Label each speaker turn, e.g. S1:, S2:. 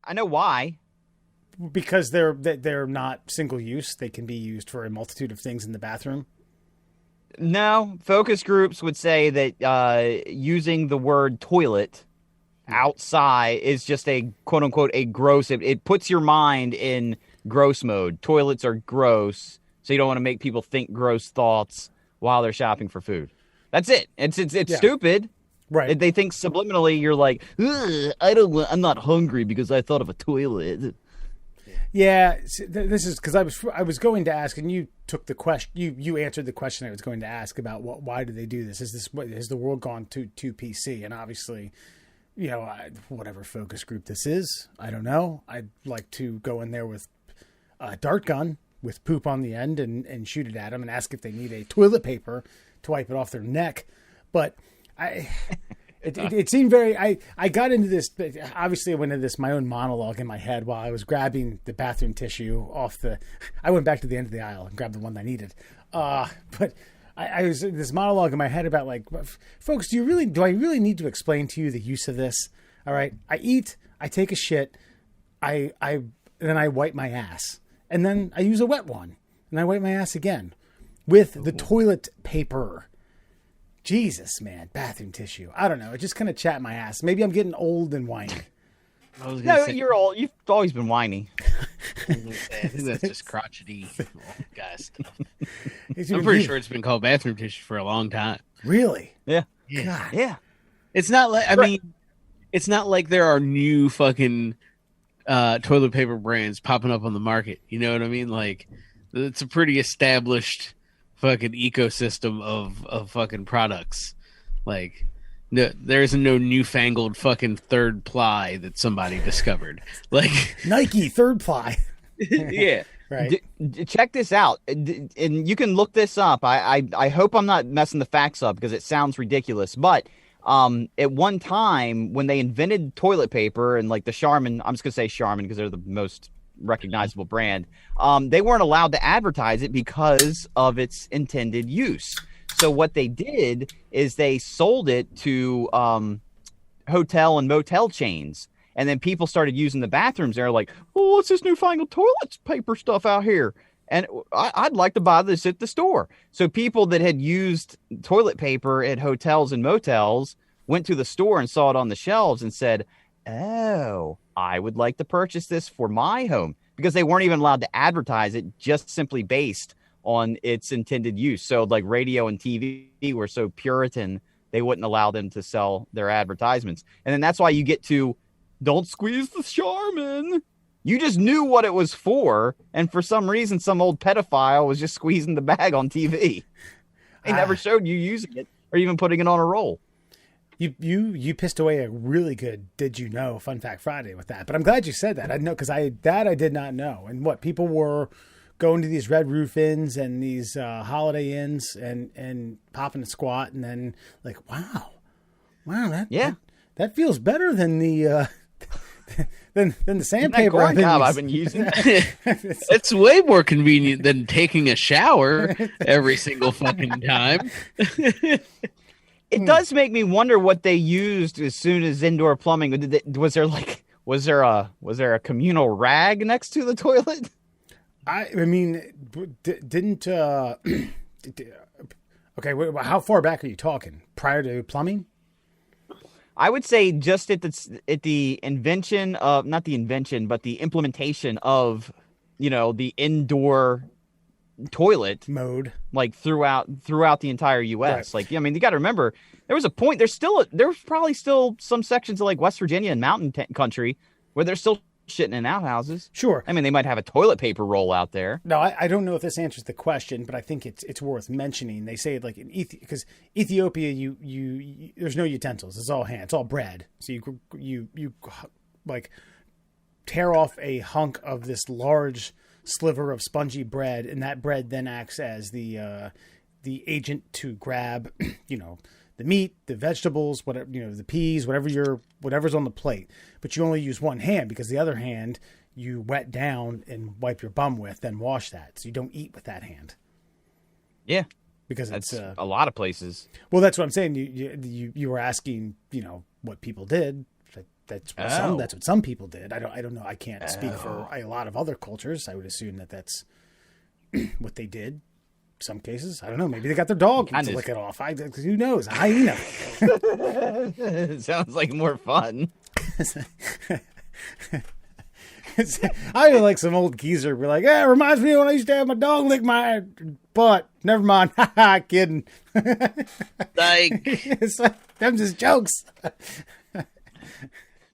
S1: I know why.
S2: Because they're not single use. They can be used for a multitude of things in the bathroom.
S1: No, focus groups would say that using the word toilet outside is just a quote unquote a gross. It puts your mind in gross mode. Toilets are gross, so you don't want to make people think gross thoughts while they're shopping for food. That's it. It's
S2: Yeah.
S1: stupid.
S2: Right.
S1: They think subliminally you're like, I'm not hungry because I thought of a toilet.
S2: Yeah, this is because I was going to ask, and you took the question. You answered the question I was going to ask about why do they do this? Has the world gone to PC? And obviously, whatever focus group this is, I don't know. I'd like to go in there with a dart gun with poop on the end and shoot it at them and ask if they need a toilet paper to wipe it off their neck. But It seemed very. I got into this. Obviously, I went into this my own monologue in my head while I was grabbing the bathroom tissue off the. I went back to the end of the aisle and grabbed the one I needed. But I was in this monologue in my head about like, folks, do I really need to explain to you the use of this? All right, I eat, I take a shit, then I wipe my ass, and then I use a wet one, and I wipe my ass again with the toilet paper. Jesus, man, bathroom tissue. I don't know. It just kind of chapped my ass. Maybe I'm getting old and whiny.
S1: No, you're old. You've always been whiny.
S3: I think that's just crotchety guy stuff. I'm pretty sure it's been called bathroom tissue for a long time.
S2: Really?
S1: Yeah.
S2: God.
S1: Yeah.
S3: It's not like it's not like there are new fucking toilet paper brands popping up on the market. You know what I mean? Like, it's a pretty established fucking ecosystem of fucking products. Like, no, there isn't no newfangled fucking third ply that somebody discovered. Like
S2: Nike third ply.
S1: Yeah.
S2: Right.
S1: Check this out, and you can look this up. I hope I'm not messing the facts up because it sounds ridiculous. But at one time when they invented toilet paper and like the Charmin, I'm just gonna say Charmin because they're the most recognizable brand, they weren't allowed to advertise it because of its intended use. So what they did is they sold it to hotel and motel chains, and then people started using the bathrooms. They're like, "Oh, what's this newfangled toilet paper stuff out here?" And I'd like to buy this at the store. So people that had used toilet paper at hotels and motels went to the store and saw it on the shelves and said, "Oh, I would like to purchase this for my home," because they weren't even allowed to advertise it, just simply based on its intended use. So like radio and TV were so Puritan, they wouldn't allow them to sell their advertisements. And then that's why you get to, don't squeeze the Charmin. You just knew what it was for. And for some reason, some old pedophile was just squeezing the bag on TV. They never showed you using it or even putting it on a roll.
S2: You pissed away a really good Did You Know Fun Fact Friday with that. But I'm glad you said that. I know, because I did not know. And what people were going to these Red Roof Inns and these Holiday Inns and popping a squat and then like, wow, that feels better than the than the sandpaper
S1: I've been using.
S3: It's way more convenient than taking a shower every single fucking time.
S1: It does make me wonder what they used as soon as indoor plumbing. Was there a communal rag next to the toilet?
S2: I mean, didn't okay, how far back are you talking? Prior to plumbing?
S1: I would say just at the invention of, not the invention, but the implementation of, the indoor toilet
S2: mode,
S1: like throughout the entire U.S.
S2: Right.
S1: Like, I mean, you got to remember, there was a point. There's probably still some sections of like West Virginia and mountain country where they're still shitting in outhouses.
S2: Sure.
S1: I mean, they might have a toilet paper roll out there.
S2: No, I don't know if this answers the question, but I think it's worth mentioning. They say like in because Ethiopia, you there's no utensils. It's all hand. It's all bread. So you like tear off a hunk of this large sliver of spongy bread, and that bread then acts as the agent to grab, the meat, the vegetables, whatever, the peas, whatever's on the plate. But you only use one hand because the other hand you wet down and wipe your bum with, then wash that. So you don't eat with that hand.
S1: Yeah,
S2: because
S1: that's
S2: it's
S1: a lot of places.
S2: Well, that's what I'm saying. You were asking, what people did. that's what some people did. I don't know. I can't speak for a lot of other cultures. I would assume that's what they did. Some cases, I don't know. Maybe they got their dog to lick it off. Who knows? A hyena.
S1: Sounds like more fun.
S2: I feel like some old geezer be like, "Yeah, it reminds me of when I used to have my dog lick my butt." Never mind. Kidding.
S3: Like,
S2: It's like, them just jokes.